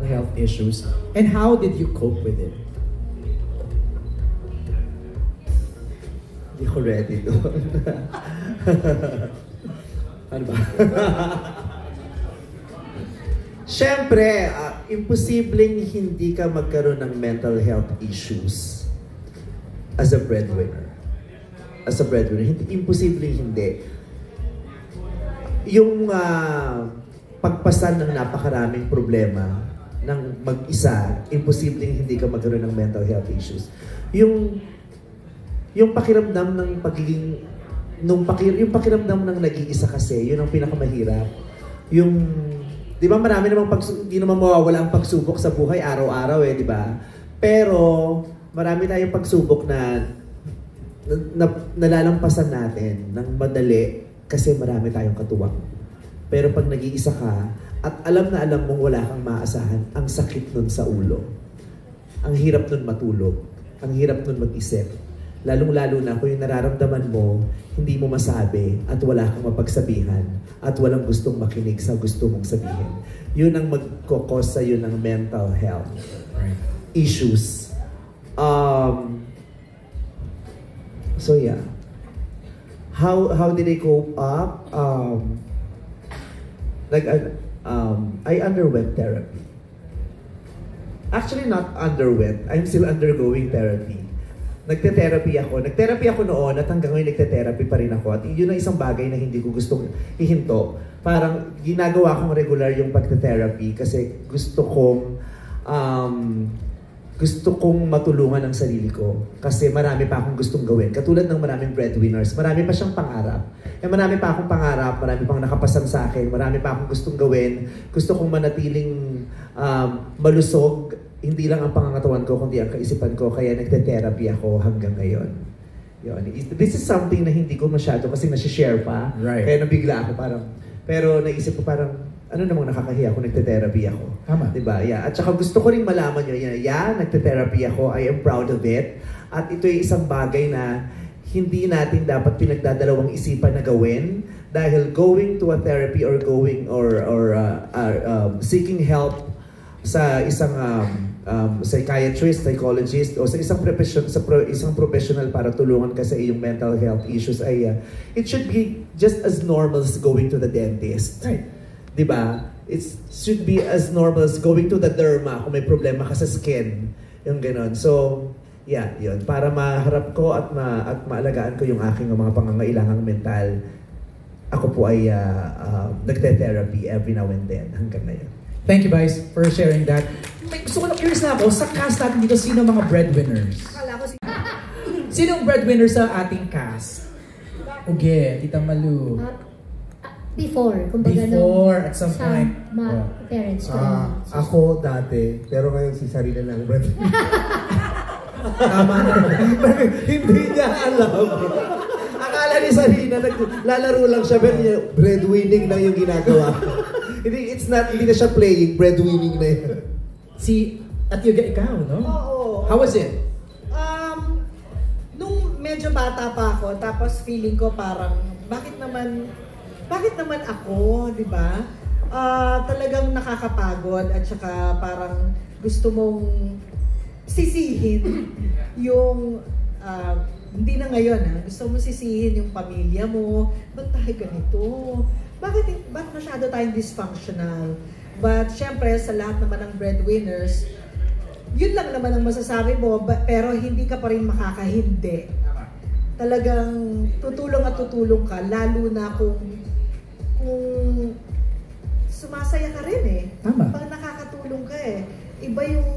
health issues, and how did you cope with it? Hindi ko ready doon. Ano ba? Siyempre, imposibleng hindi ka magkaroon ng mental health issues as a breadwinner. As a breadwinner, imposibleng hindi. Yung pagpasan ng napakaraming problema ng mag-isa, imposibleng hindi ka magkaroon ng mental health issues. Yung pakiramdam ng pagiging yung pakiramdam ng nag-iisa kasi, yun ang pinakamahirap. Di ba marami namang hindi naman mawawala ang pagsubok sa buhay araw-araw di ba? Pero marami tayong pagsubok na nalalampasan natin ng madali kasi marami tayong katuwang. Pero pag nag-iisa ka at alam na alam mong wala kang maasahan, ang sakit nun sa ulo. Ang hirap nun matulog. Ang hirap nun mag-isip. Lalong-lalo na kung yung nararamdaman mo, hindi mo masabi at wala kang mapagsabihan at walang gustong makinig sa gusto mong sabihin. Yun ang magkukos sa'yo ng mental health issues. So yeah. How did I cope up? I underwent therapy. Actually, not underwent. I'm still undergoing therapy. Nagte-therapy ako. Nag-therapy ako noon at hanggang ngayon nagte-therapy pa rin ako. At yun ang isang bagay na hindi ko gustong ihinto. Parang ginagawa kong regular yung pagte-therapy kasi gusto kong matulungan ang sarili ko. Kasi marami pa akong gustong gawin. Katulad ng maraming breadwinners, marami pa siyang pangarap. Marami pa akong pangarap, marami pang nakapasan sa akin, marami pa akong gustong gawin. Gusto kong manatiling malusog. Hindi lang ang pangangatawan ko, kundi ang kaisipan ko. Kaya nagte-therapy ako hanggang ngayon. Yun. This is something na hindi ko masyado kasi nasi-share pa. Right. Kaya nabigla ako parang, pero naisip ko parang, ano namang nakakahiya kung nagte-therapy ako. Tama. Diba? Yeah. At saka gusto ko rin malaman nyo, nagte-therapy ako. I am proud of it. At ito ay isang bagay na hindi natin dapat pinagdadalawang isipan na gawin. Dahil going to a therapy or seeking help sa isang psychiatrist, psychologist, o sa isang professional para tulungan ka sa iyong mental health issues ay it should be just as normal as going to the dentist. Right. Diba? It should be as normal as going to the derma kung may problema ka sa skin. Yung ganon. So, yeah, yun. Para maharap ko at maalagaan ko yung aking mga pangangailangang mental, ako po ay nagte-therapy every now and then hanggang ngayon. Thank you, Vice, for sharing that. Gusto ko curious na ako, sa cast natin dito, sino mga breadwinners? Sinong breadwinner sa ating cast? Uge, Tita Malu. Before, Before, at some point. Parents ko. Ako dati, pero ngayon si Sarina ng breadwinner. Tama na. Hindi niya alam. Akala ni Sarina, naglalaro lang siya, pero breadwinning na yung ginagawa. Hindi na siya playing, breadwinning na yun. At Yuga, ikaw, no? Oo. How was it? Nung medyo bata pa ako, tapos feeling ko parang, bakit naman ako, di ba? Talagang nakakapagod at saka parang gusto mong sisihin yung, hindi na ngayon gusto mong sisihin yung pamilya mo, ba't tayo ganito? Bakit masyado tayong dysfunctional? But syempre, sa lahat naman ng breadwinners, yun lang naman ang masasabi mo, pero hindi ka pa rin makakahindi. Talagang tutulong ka, lalo na kung sumasaya ka rin Tama. Pag nakakatulong ka iba yung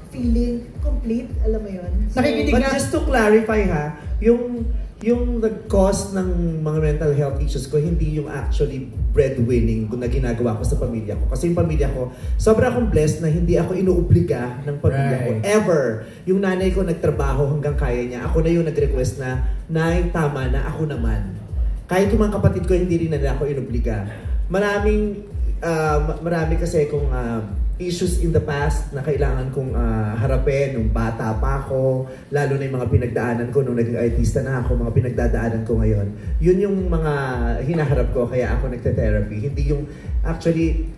feeling complete, alam mo yun? So, But just to clarify yung nag-cause ng mga mental health issues ko, hindi yung actually breadwinning na ginagawa ko sa pamilya ko. Kasi yung pamilya ko, sobra akong blessed na hindi ako inuobliga ng pamilya ko. Ever. Yung nanay ko nagtrabaho hanggang kaya niya. Ako na yung nag-request na, Nay, tama na, ako naman. Kahit yung mga kapatid ko, hindi rin na ako inuobliga. Marami kasi kung issues in the past na kailangan kong harapin nung bata pa ako, lalo na yung mga pinagdaanan ko nung naging artista na ako, mga pinagdadaanan ko ngayon. Yun yung mga hinaharap ko, kaya ako nagte-therapy. Hindi yung, actually,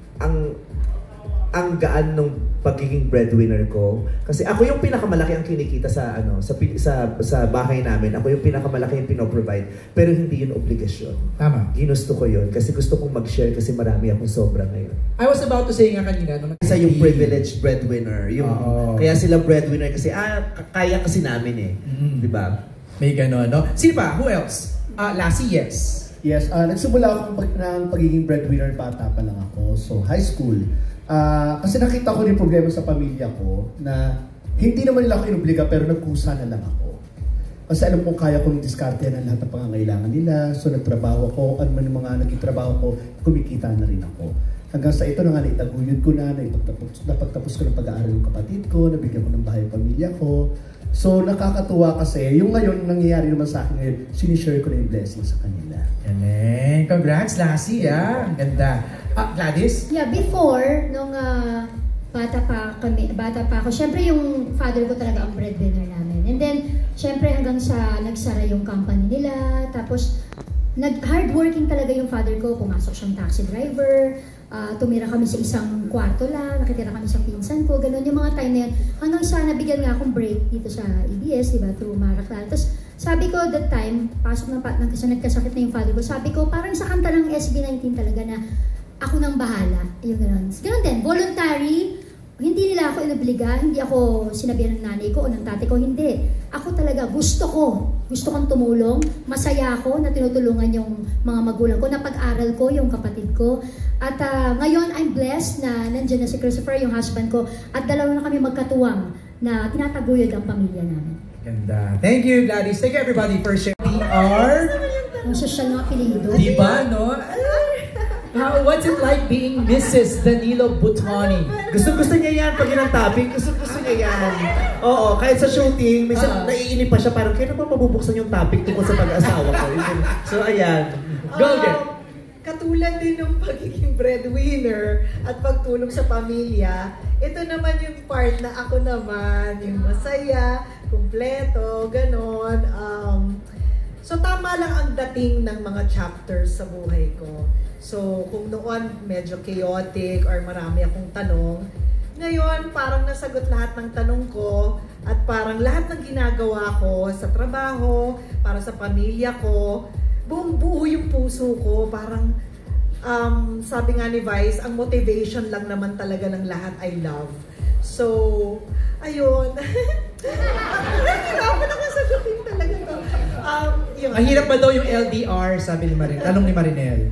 ang gaan nung pagiging breadwinner ko. Kasi ako yung pinakamalaki ang kinikita sa sa bahay namin. Ako yung pinakamalaki yung pinoprovide. Pero hindi yun obligasyon. Tama. Ginusto ko yun kasi gusto kong mag-share kasi marami akong sobra ngayon. I was about to say nga kanina. Isa yung privileged breadwinner. Yung, kaya sila breadwinner kasi, kaya kasi namin eh. Di ba? May gano'n, no? Sino pa? Who else? Lassie, yes. Yes, nagsimula ako ng pagiging breadwinner, bata pa lang ako. So, high school. Kasi nakita ko rin problema sa pamilya ko na hindi naman nila ako inubliga pero nagkusa na lang ako. Kasi alam kong kaya kong diskartehan ang lahat ng pangangailangan nila. So, nagtrabaho ako. Ano man yung mga naging trabaho ko, kumikita na rin ako. Hanggang sa ito na nga, naitaguyod ko na, napagtapos ko ng pag-aaral ng kapatid ko, nabigyan ko ng bahay pamilya ko. So, nakakatuwa kasi, yung ngayon, nangyayari naman sa akin ngayon, sinishare ko na yung blessing sa kanila. Galing. Congrats, Lassie, ah. Ang ganda. Gladys? Yeah, before, nung bata pa ako, syempre yung father ko talaga ang breadwinner namin. And then, syempre hanggang sa nagsara yung company nila, tapos, hardworking talaga yung father ko, pumasok siyang taxi driver, tumira kami sa isang kwarto lang, nakitira kami sa pinsan ko, gano'n yung mga time na yan. Hanggang sa nabigyan nga akong break dito sa EBS, diba, through Mara Clara. Tapos sabi ko that time, pasok kasi nagkasakit na yung father ko, sabi ko parang sa kanta ng SB19 talaga na ako nang bahala, yung gano'n. Gano'n din, voluntary, hindi nila ako inobliga, hindi ako sinabihan ng nanay ko o ng tatay ko, hindi. Ako talaga, gusto kong tumulong, masaya ako na tinutulungan yung mga magulang ko, na pag-aral ko, yung kapatid ko. At ngayon, I'm blessed na nandiyan na si Christopher, yung husband ko, at dalawa na kami magkatuwang na tinataguyod ang pamilya namin. Ganda. Thank you, Gladys. Thank you, everybody, for sharing. Ang sosyal na apelido. Diba, no? What's it like being Mrs. Danilo Butoni? Gusto niya yan pag yun ang topic. Gusto niya yan. Oo, kahit sa shooting, minsan naiinip pa siya, parang kailan pa mabubuksan yung topic tungkol sa pag-asawa ko. So, ayan. Go again. Katulad din ng pagiging breadwinner at pagtulong sa pamilya, ito naman yung part na ako naman, yung masaya, kumpleto, ganon. So tama lang ang dating ng mga chapters sa buhay ko. So kung noon medyo chaotic or marami akong tanong, ngayon parang nasagot lahat ng tanong ko at parang lahat ng ginagawa ko sa trabaho, para sa pamilya ko, buong buo yung puso ko. Parang sabi nga ni Vice, ang motivation lang naman talaga ng lahat ay love. So, ayun. Nahihirapan ako sagutin talaga to. Ang hirap ba daw yung LDR, sabi ni Marinel? Tanong ni Marinel.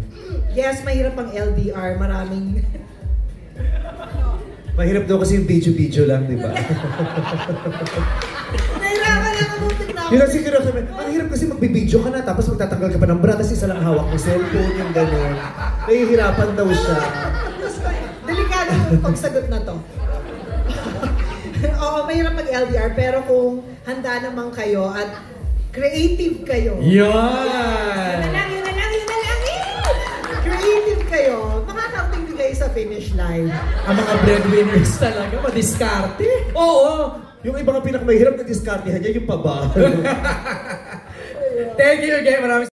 Yes, mahirap ang LDR. Maraming... Mahirap daw kasi yung video-video lang, di ba? Nahirapan ako muntik na ako. Yun ang siguro sabi, ang hirap kasi magbibideo ka na, tapos magtatanggal ka pa ng bra, tapos isa lang hawak mo cellphone, yung gano'n. Nahihirapan daw siya. Delikado yung pagsagot na to. Oo, mahirap mag-LDR, pero kung handa naman kayo at creative kayo. Yan! Creative kayo, makakarating din kayo sa finish line. Ang mga breadwinners talaga, madiskarte. Oo! Yung ibang pinakamahirap na diskartehan niya, yung paba. Thank you again. Maraming